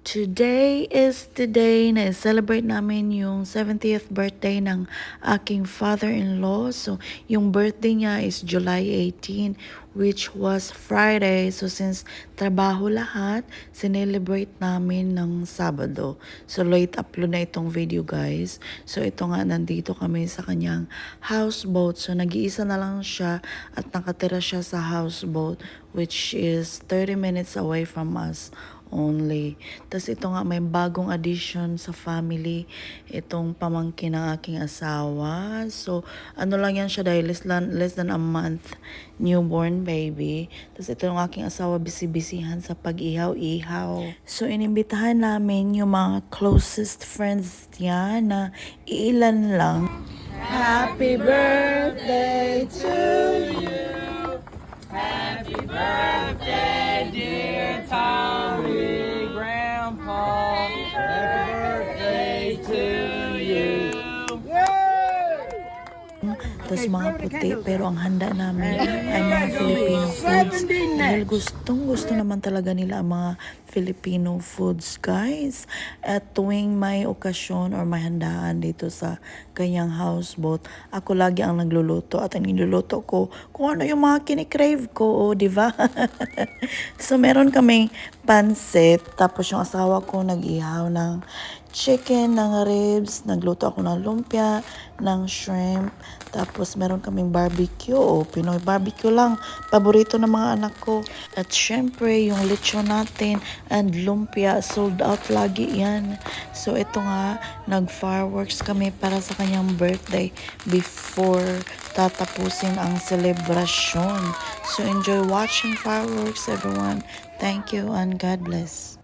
Today is the day na celebrate namin yung 70th birthday ng aking father-in-law. So, yung birthday niya is July 18, which was Friday. So, since trabaho lahat, sinelebrate namin ng Sabado. So, late upload na itong video, guys. So, ito nga, nandito kami sa kanyang houseboat. So, nag-iisa na lang siya at nakatira siya sa houseboat, which is 30 minutes away from us only. Tapos ito nga, may bagong addition sa family, itong pamangkin ng aking asawa. So, ano lang yan siya dahil less than a month newborn baby. Tapos ito yung aking asawa, busy-busyhan sa pag-ihaw-ihaw. So, inimbitahan namin yung mga closest friends niya na iilan lang. Happy birthday to you! Happy birthday, dear Tommy Grandpa. Happy birthday to you. Tapos mga puti, pero ang handa namin ay mga Filipino foods. Dahil gusto naman talaga nila ang mga Filipino foods, guys. At tuwing may okasyon or may handaan dito sa kanyang houseboat, ako lagi ang nagluluto. At ang niluluto ko, kung ano yung mga kinikrave ko, di ba? So, meron kaming pansit. Tapos yung asawa ko nag-ihaw ng chicken, ng ribs. Nagluto ako ng lumpia, ng shrimp. Tapos meron kaming barbecue. Pinoy barbecue lang. Paborito ng mga anak ko. At syempre, yung lechon natin and lumpia, sold out lagi yan. So ito nga, nag-fireworks kami para sa kanyang birthday before tatapusin ang celebration. So enjoy watching fireworks, everyone. Thank you and God bless.